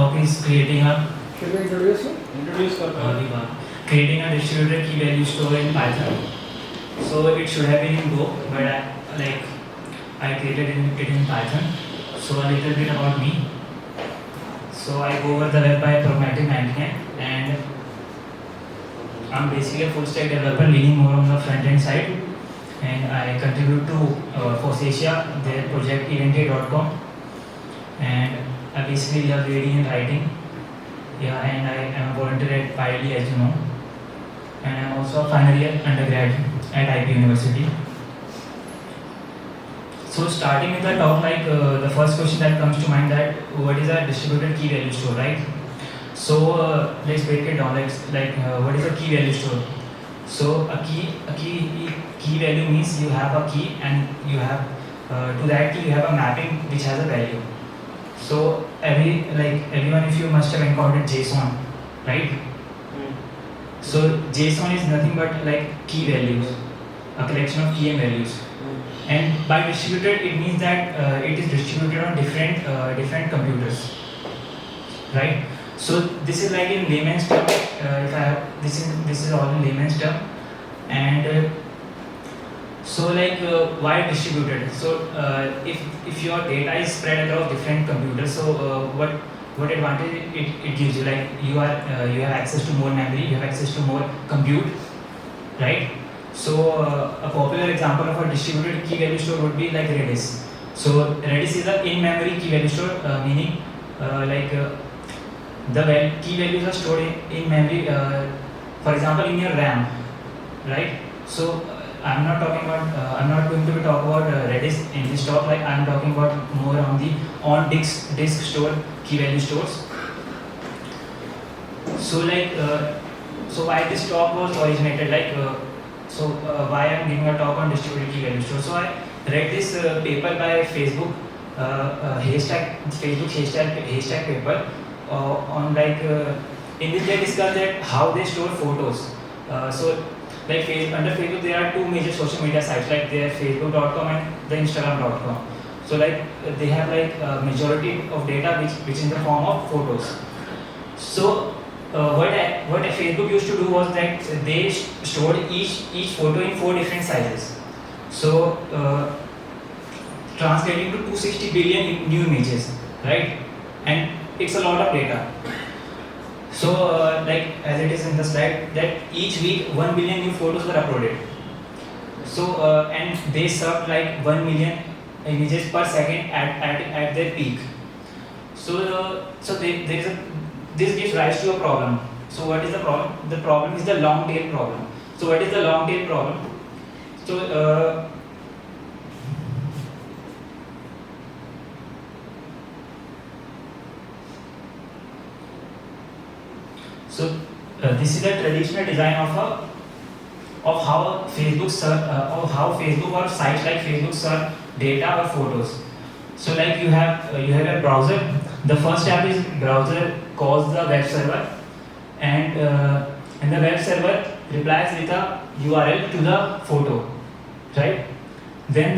talk is creating a Can we introduce you? creating a distributed key value store in Python. So it should have been in Go, but I created it in Python. So a little bit about me. So I go over the web by Pragmatic 99, and I'm basically a full stack developer leaning more on the front end side, and I contribute to Forsacia, their project eventy.com, and I basically love reading and writing. Yeah, and I am a volunteer at PyD, as you know, and I'm also a final year undergrad at IP University. So starting with the talk, the first question that comes to mind, that what is a distributed key value store, right? So let's break it down. What is a key value store? So a key value means you have a key, and you have to that key you have a mapping which has a value. So everyone, if you must have encountered JSON, right? So JSON is nothing but like key values, a collection of key and values. And by distributed, it means that it is distributed on different computers, right? So this is like in layman's term. This is all in layman's term, and why distributed? So if your data is spread across different computers, so what advantage it gives you? Like you have access to more memory, you have access to more compute, right? So a popular example of a distributed key value store would be like Redis. So Redis is an in-memory key value store, meaning the key values are stored in memory. For example, in your RAM, right? So I'm not going to talk about Redis in this talk. Like I'm talking about more on the disk store key value stores. So why this talk was originated? Why I'm giving a talk on distributed key value store? So I read this paper by Facebook haystack paper in which they discussed that how they store photos. Under Facebook there are two major social media sites, like they are Facebook.com and the Instagram.com. So they have a majority of data which is in the form of photos. So what Facebook used to do was that they stored each photo in 4 different sizes. So translating to 260 billion new images, right? And it's a lot of data. So as it is in the slide, that each week 1 billion new photos were uploaded. So and they served 1 million images per second at their peak. This gives rise to a problem. So what is the problem? The problem is the long tail problem. So what is the long tail problem? So this is a traditional design of how Facebook or sites like Facebook serve data or photos. So you have a browser. The first step is browser calls the web server, and the web server replies with a URL to the photo, right? Then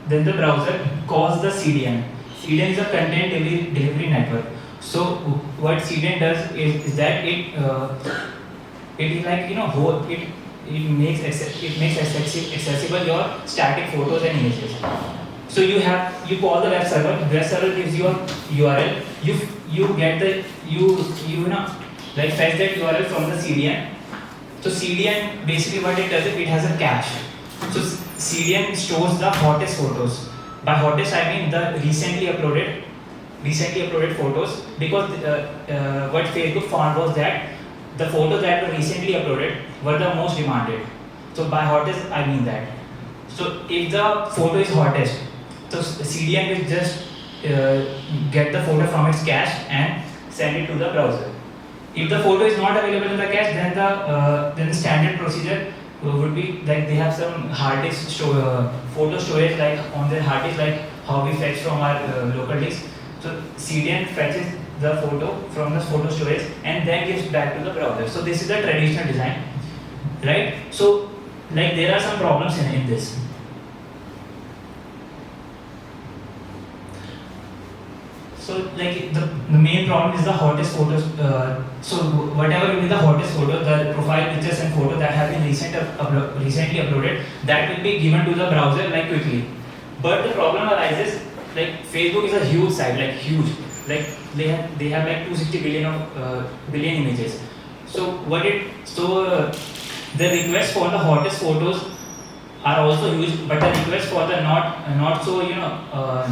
the browser calls the CDN. CDN is a content delivery network. So what CDN does is that it is it makes accessible your static photos and images. So you call the web server. Web server gives you a URL. You get fetch that URL from the CDN. So CDN basically what it does is it has a cache. So CDN stores the hottest photos. By hottest I mean the recently uploaded photos, because what Facebook found was that the photos that were recently uploaded were the most demanded. So by hottest I mean that. So if the photo is hottest, so CDN will just get the photo from its cache and send it to the browser. If the photo is not available in the cache, then the standard procedure would be like they have some hard disk photo storage on their hard disk, like how we fetch from our local disk. So CDN fetches the photo from the photo storage and then gives back to the browser. So this is the traditional design, right? So there are some problems in this. So So like the main problem is the hottest photos. So whatever will be the hottest photo, the profile pictures and photos that have been recently uploaded, that will be given to the browser like quickly. But the problem arises, like Facebook is a huge site, like huge, like they have like 260 billion images. So the request for the hottest photos are also huge, but the request for the not so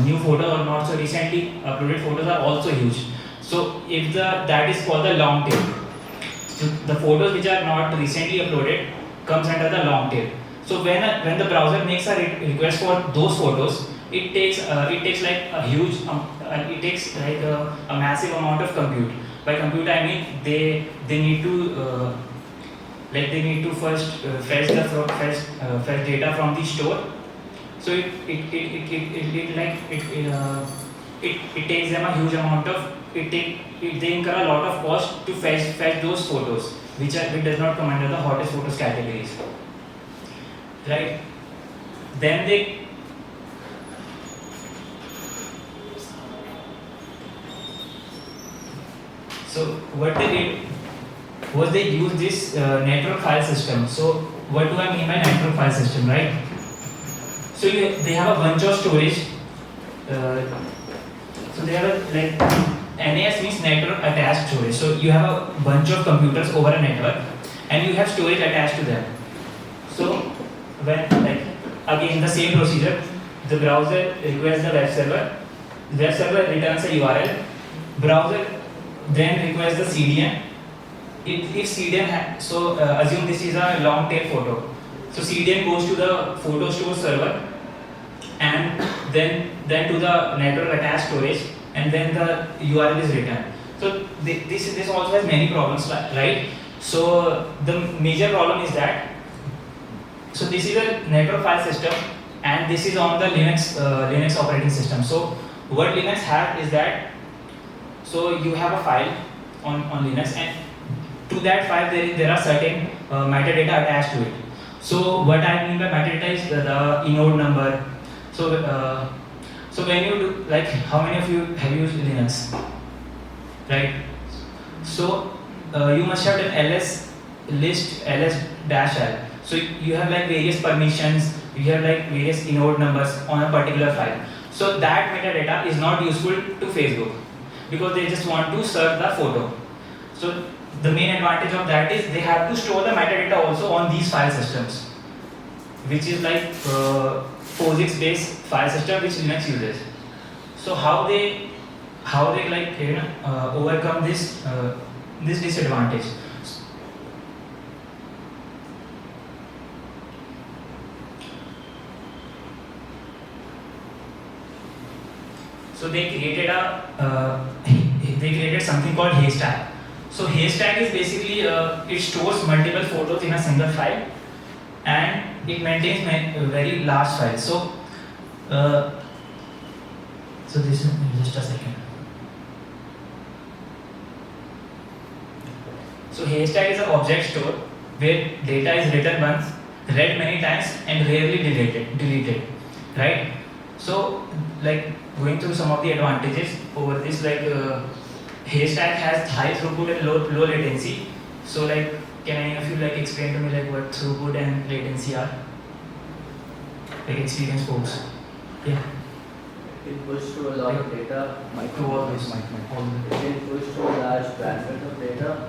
new photo or not so recently uploaded photos are also huge. So if that is called the long tail. So the photos which are not recently uploaded comes under the long tail. So when the browser makes a request for those photos, it takes like a huge it takes like a massive amount of compute. By compute I mean they need to they need to first fetch data from the store. So it takes them a huge amount of they incur a lot of cost to fetch those photos which does not come under the hottest photos categories, right? Then so what they did was they use this network file system. So what do I mean by network file system, right? So they have a bunch of storage. So they have like NAS means network attached storage. So you have a bunch of computers over a network, and you have storage attached to them. So when again the same procedure, the browser requests the web server returns a URL, browser then requests the CDN. If CDN assume this is a long tail photo, so CDN goes to the photo store server and then to the network attached storage, and then the URL is returned. So this also has many problems, right? So the major problem is that so this is a network file system and this is on the Linux operating system. So what Linux have is that so you have a file on Linux, and to that file there are certain metadata attached to it. So what I mean by metadata is the inode number. So when you do, like, how many of you have used Linux, right? So you must have done ls list ls-l. So you have like various permissions, you have like various inode numbers on a particular file. So that metadata is not useful to Facebook because they just want to serve the photo. So the main advantage of that is they have to store the metadata also on these file systems, which is like POSIX based file system which Linux uses. So how they like overcome this disadvantage? So they created something called Haystack. So Haystack is basically it stores multiple photos in a single file, and it maintains very large files. So so this is just a second. So Haystack is an object store where data is written once, read many times, and rarely deleted, right? So like going through some of the advantages over this, like Haystack has high throughput and low latency. So like, can any of you like explain to me like what throughput and latency are? Like experienced folks. Yeah. It pushes through a lot of data. Micro always mic. It can push through a large bandwidth of data.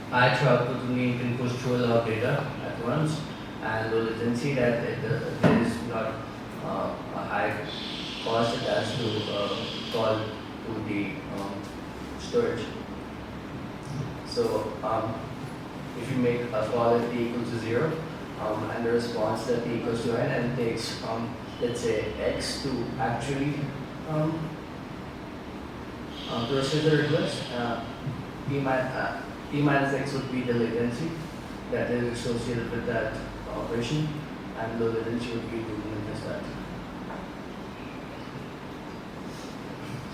High throughput means can push through a lot of data at once, and low latency that there is not a high cost attached to call to the storage. So if you make a call at t equals to 0 and the response at t equals to n, and takes let's say x to actually process the request, t minus x would be the latency that is associated with that operation, and low latency would be to witness that.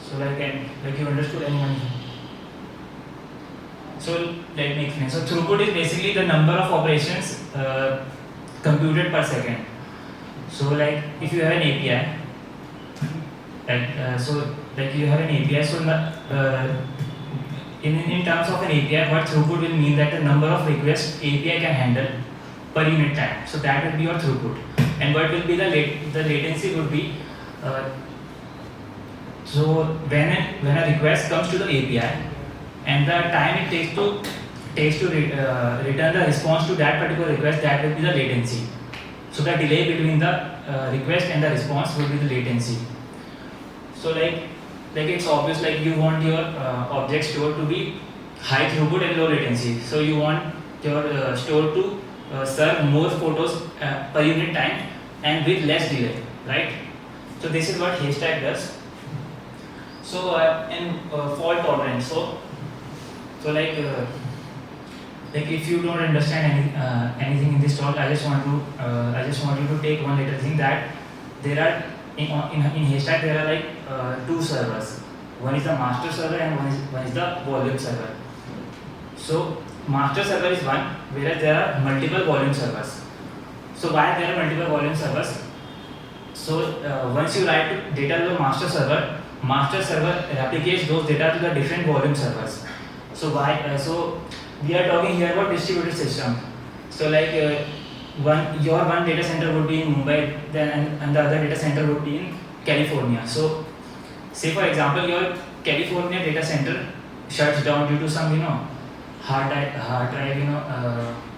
So like you understood anyone? So let me explain. So throughput is basically the number of operations computed per second. So like if you have an API, And so like you have an API. So in terms of an API, what throughput will mean that the number of requests API can handle per unit time. So that will be your throughput. And what will be the latency would be. So when a request comes to the API, and the time it takes to return the response to that particular request, that will be the latency. So the delay between the request and the response will be the latency. So like it's obvious, like you want your object store to be high throughput and low latency. So you want your store to serve more photos per unit time and with less delay, right? So this is what Haystack does. So in fault tolerance, so like if you don't understand anything in this talk, I just want you to take one little thing, that there are in Haystack there are like two servers. One is the master server and one is the volume server. So master server is one, whereas there are multiple volume servers. So why there are multiple volume servers? So once you write data to the master server replicates those data to the different volume servers. So so we are talking here about distributed system. So like your one data center would be in Mumbai, then and the other data center would be in California. So say for example your California data center shuts down due to some hard drive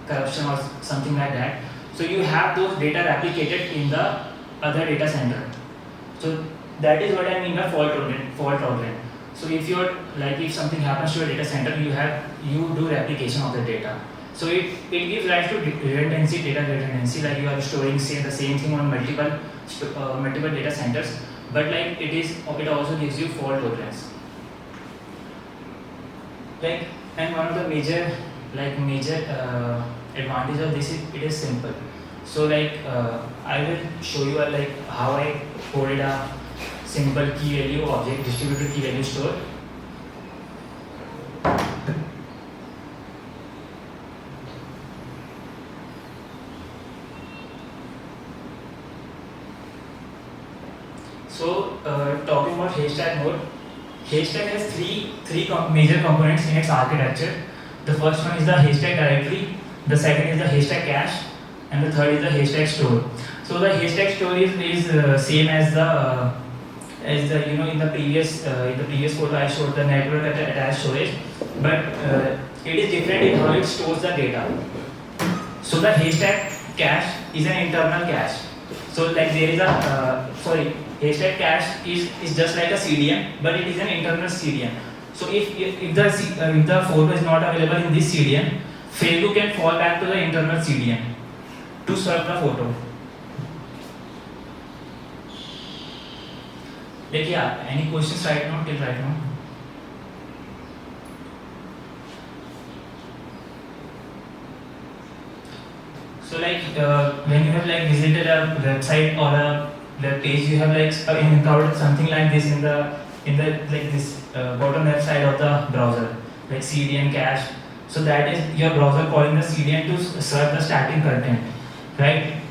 corruption or something like that. So you have those data replicated in the other data center. So that is what I mean by fault tolerant. So if something happens to a data center, you do replication of the data. So it gives rise to redundancy, data redundancy, like you are storing the same thing on multiple data centers, but like it also gives you fault tolerance. Like, and one of the major advantage of this is it is simple. So like I will show you how I coded a simple key value object, distributed key value store. So talking about Haystack more, Haystack has three major components in its architecture. The first one is the Haystack directory, the second is the Haystack cache, and the third is the Haystack store. So the Haystack store is same as the in the previous photo I showed the network attached storage, but it is different in how it stores the data. So the Haystack cache is an internal cache. So like there is a Haystack cache is just like a CDN, but it is an internal CDN. So if the photo is not available in this CDN, Facebook can fall back to the internal CDN to serve the photo. Like, yeah, any questions right now till right now? So like when you have visited a website or a web page, you have encountered something like this in the this bottom left side of the browser, like CDN cache. So that is your browser calling the CDN to serve the static content, right?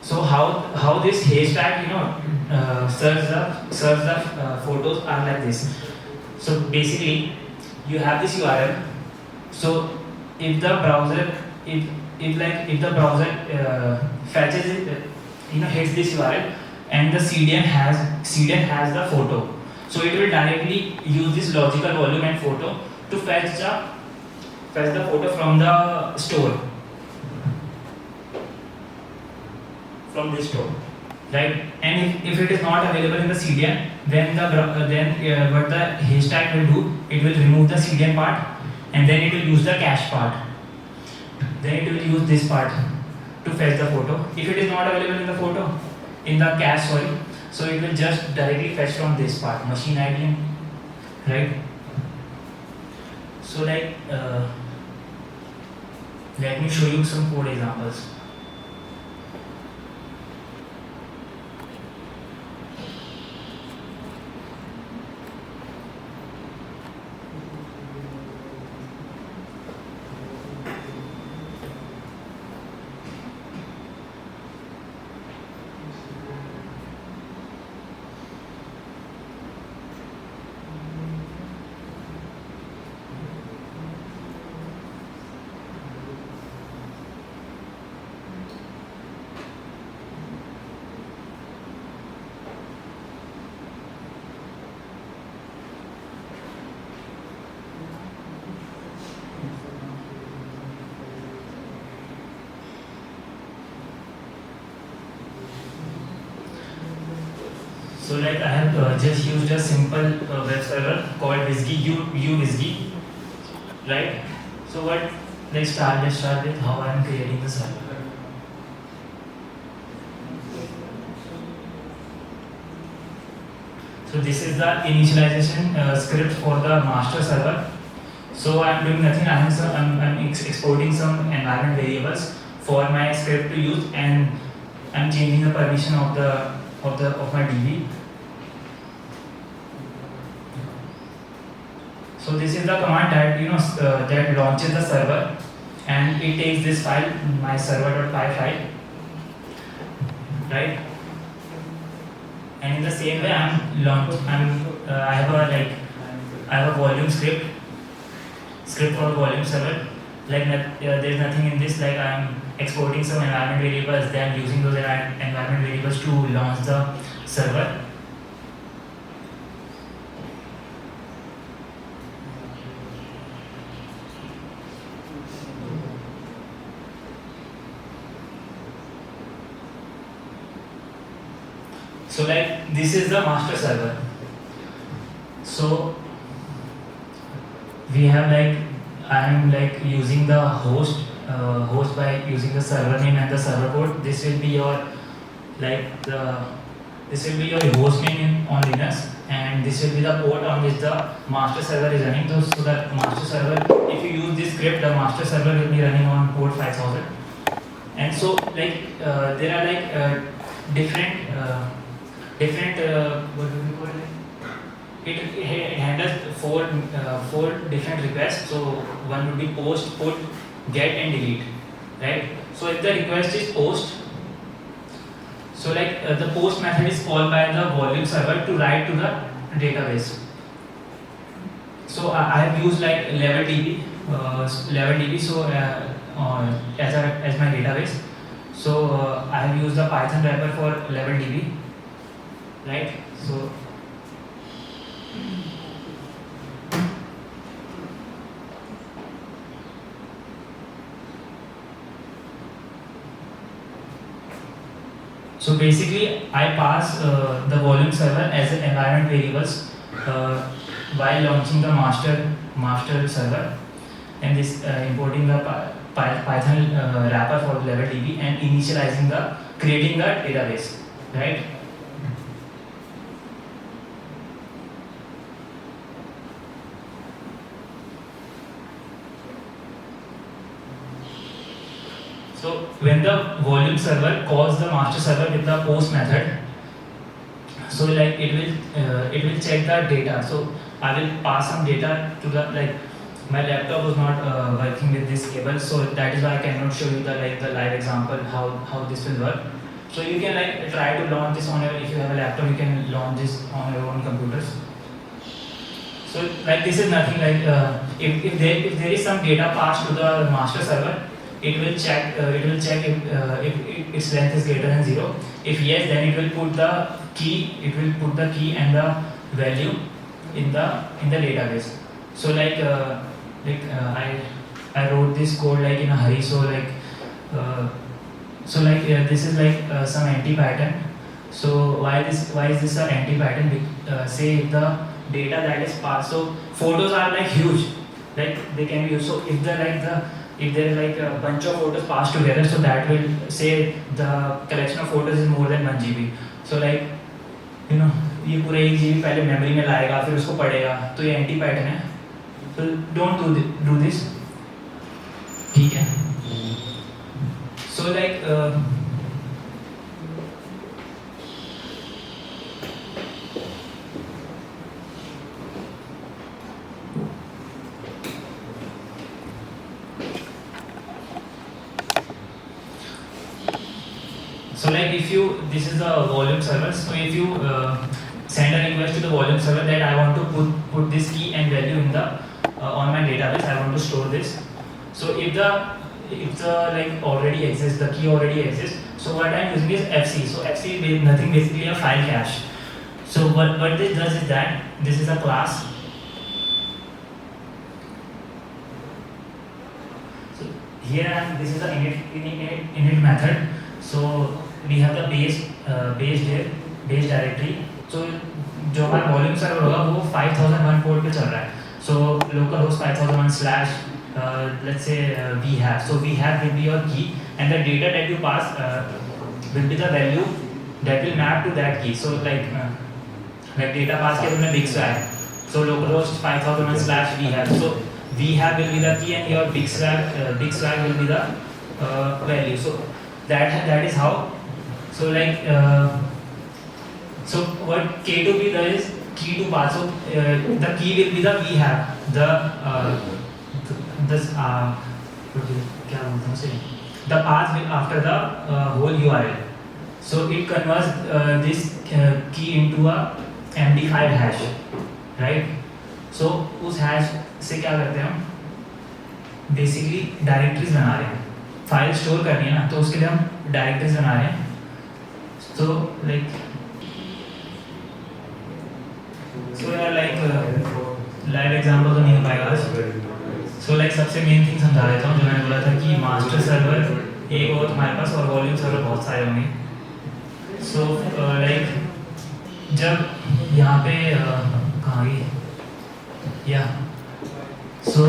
So how this Haystack serves the photos are like this. So basically you have this URL. So if the browser fetches it, hits this URL, and the CDN has the photo, so it will directly use this logical volume and photo to fetch the photo from the store, from this store, right? And if it is not available in the CDN, then what the Haystack will do, it will remove the CDN part, and then it will use the cache part. Then it will use this part to fetch the photo. If it is not available in the cache, so it will just directly fetch from this part, machine ID, right? So let me show you some code examples. So like I have just used a simple web server called Wizgy, uWizgy, right? So let's start with how I am creating the server. So this is the initialization script for the master server. So I'm doing nothing. I'm exporting some environment variables for my script to use, and I'm changing the permission of my DB. So this is the command that that launches the server, and it takes this file, my server.py file, right? And in the same way, I have a volume script for volume server. Like there's nothing in this. Like I'm exporting some environment variables, then using those environment variables to launch the server. So like this is the master server. So we have like I am like using the host by using the server name and the server port. This will be your this will be your host name on Linux, and this will be the port on which the master server is running. So the master server, if you use this script, the master server will be running on port 5000. And so like there are like different what do we call it? It handles four different requests. So one would be post, put, get, and delete, right? So if the request is post, so like the post method is called by the volume server to write to the database. So I have used like LevelDB, so as my database. So I have used the Python wrapper for LevelDB, right? So basically, I pass the volume server as an environment variables while launching the master server, and this importing the Python wrapper for LevelDB and initializing creating the database, right? So when the volume server calls the master server with the post method, so like it will check the data. So I will pass some data to the my laptop was not working with this cable, so that is why I cannot show you the live example how this will work. So you can try to launch this on your, if you have a laptop, you can launch this on your own computers. So this is nothing if there is some data passed to the master server, it will check if its length is greater than 0. If yes, then it will put the key and the value in the database. So I wrote this code in a hurry. So this is some anti-pattern. So why is this an anti-pattern? Say if the data that is passed, so photos are huge, they can be used. So if if there is a bunch of photos passed together, so that will say the collection of photos is more than 1 GB. So ये पूरा 1 GB पहले memory में लाएगा, फिर उसको पढ़ेगा, तो ये एंटी पैटर्न है. So don't do this. ठीक है. So if you, this is the volume server. So if you send a request to the volume server that I want to put this key and value in the on my database, I want to store this. So if the already exists, the key already exists. So what I'm using is FC. So FC is nothing, basically a file cache. So what this does is that this is a class. So here this is the init method. So we have the base directory. तो जो हमारा volume server होगा वो 5001 port पे चल रहा है. So local host 5001 slash let's say we have. So we have will be your key and the data that you pass will be the value that will map to that key. So like data pass के तुमने big swag. So localhost 5001 slash we have. So we have will be the key and your big swag will be the value. So that is how. So like so what K2B does is key to pass. So the key will be the we have the this क्या बोलते हैं उसे, the path will after the whole URL. So it converts this key into a MD5 hash, right? So उस hash से क्या करते हैं हम, बेसिकली डायरेक्टरीज बना रहे हैं. फाइल स्टोर करनी है ना, तो उसके लिए हम डायरेक्टरीज बना रहे हैं. So like लाइव एग्जाम्पल तो नहीं हो पाएगा आज. सो लाइक सबसे मेन थिंग समझा देता हूँ, जो मैंने बोला था कि मास्टर सर्वर एक हो तुम्हारे पास और वॉल्यूम सर्वर बहुत सारे होंगे. सो लाइक जब यहाँ पे कहाँ गई या सो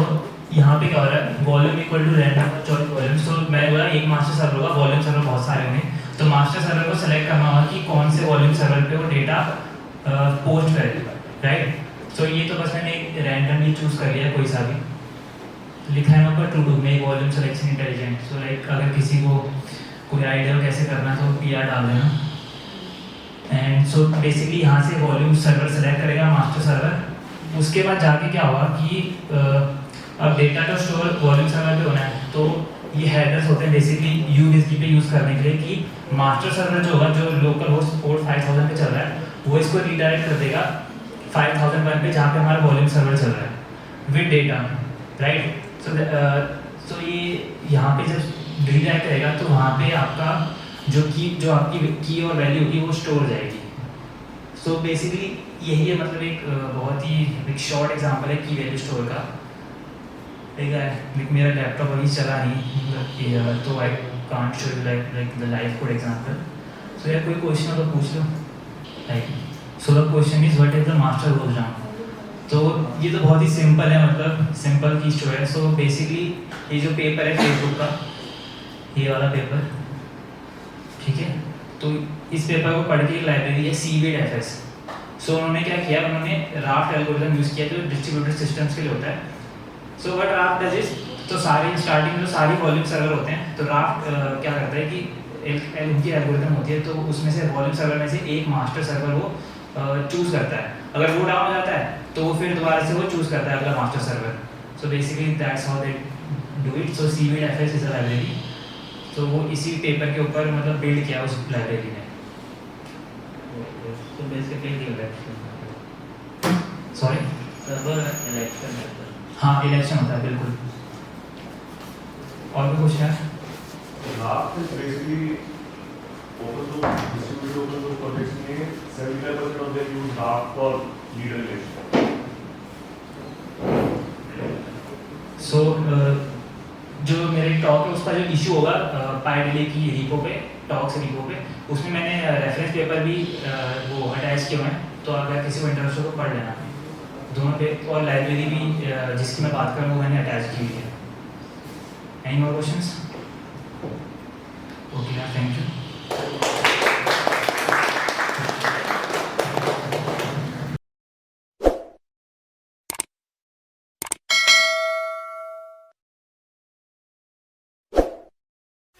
यहाँ पे क्या हो रहा है, volume equal to random choice volume. So मैंने बोला एक मास्टर सर्वर होगा, वॉल्यूम सर्वर बहुत सारे होंगे. तो मास्टर सर्वर को सेलेक्ट करना होगा कि कौन से वॉल्यूम सर्वर पे वो डेटा पोस्ट करेगा, राइट. सो ये तो बस मैंने एक रैंडमली चूज कर लिया, कोई सा भी लिखा है ऊपर to do make volume selection intelligent. So like अगर किसी को कोई आइडिया हो कैसे करना तो PR डाल देना. एंड सो बेसिकली यहाँ से वॉल्यूम सर्वर सेलेक्ट करेगा मास्टर सर्वर. उसके बाद जाके क्या होगा कि अब डेटा तो स्टोर वॉल्यूम सर्वर पे होना है, तो ये हेडर्स होते हैं बेसिकली UDP पे यूज़ करने के लिए कि मास्टर सर्वर जो होगा, जो लोकल होस्ट पोर्ट 5000 पे चल रहा है, वो इसको रीडायरेक्ट कर देगा 5001 पे जहाँ पे हमारा वॉल्यूम सर्वर चल रहा है विद डेटा, राइट. सो ये यहाँ पे जब रीडायरेक्ट करेगा तो वहाँ पे आपका जो आपकी की और वैल्यू होगी वो स्टोर हो जाएगी. सो बेसिकली यही है, मतलब एक बहुत ही एक शॉर्ट एग्जांपल है की वैल्यू स्टोर का. ठीक है, मेरा लैपटॉप अभी चला नहीं तो I can't show you like the live code example. So यार कोई क्वेश्चन हो तो पूछ लो. Like so the question is what is the master program. तो ये तो बहुत ही सिंपल है, मतलब सिंपल की स्टोरी है. सो बेसिकली ये जो पेपर है फेसबुक का, ये वाला पेपर, ठीक है, तो इस पेपर को पढ़ के एक लाइब्रेरी है CVDFS. सो उन्होंने क्या किया, उन्होंने राफ्ट एल्गोरिथम यूज़ किया जो डिस्ट्रीब्यूटेड सिस्टम्स के लिए होता है. So what raft does is, तो सारी स्टार्टिंग में सारी वॉल्यूम सर्वर होते हैं, तो राफ्ट क्या करता है कि उनकी एल्गोरिथम होती है, तो उसमें से वॉल्यूम सर्वर में से एक मास्टर सर्वर वो चूज़ करता है. अगर वो डाउन हो जाता है तो वो फिर दोबारा से वो चूज़ करता है अगला master server. So basically that's how they do it. So CVDFS is a library. तो वो इसी पेपर के ऊपर मतलब बिल्ड किया उस लाइब्रेरी ने. So basically the election. Sorry, Server election method. हाँ इलेक्शन होता है बिल्कुल. और भी कुछ है? Raft is basically open source, distributed open source projects में 75% of them use Raft for leader election. सो जो मेरे टॉक है उसका जो इशू होगा PyDelay की रिपो पे, टॉक्स रिपो पे, उसमें मैंने रेफरेंस पेपर भी वो अटैच किए हुए हैं. तो अगर किसी को इंटरेस्ट हो तो पढ़ लेना दोनों पे. और लाइब्रेरी भी जिसकी मैं बात कर रहा हूँ वो मैंने अटैच की हुई है. Any more questions? Okay, thank you.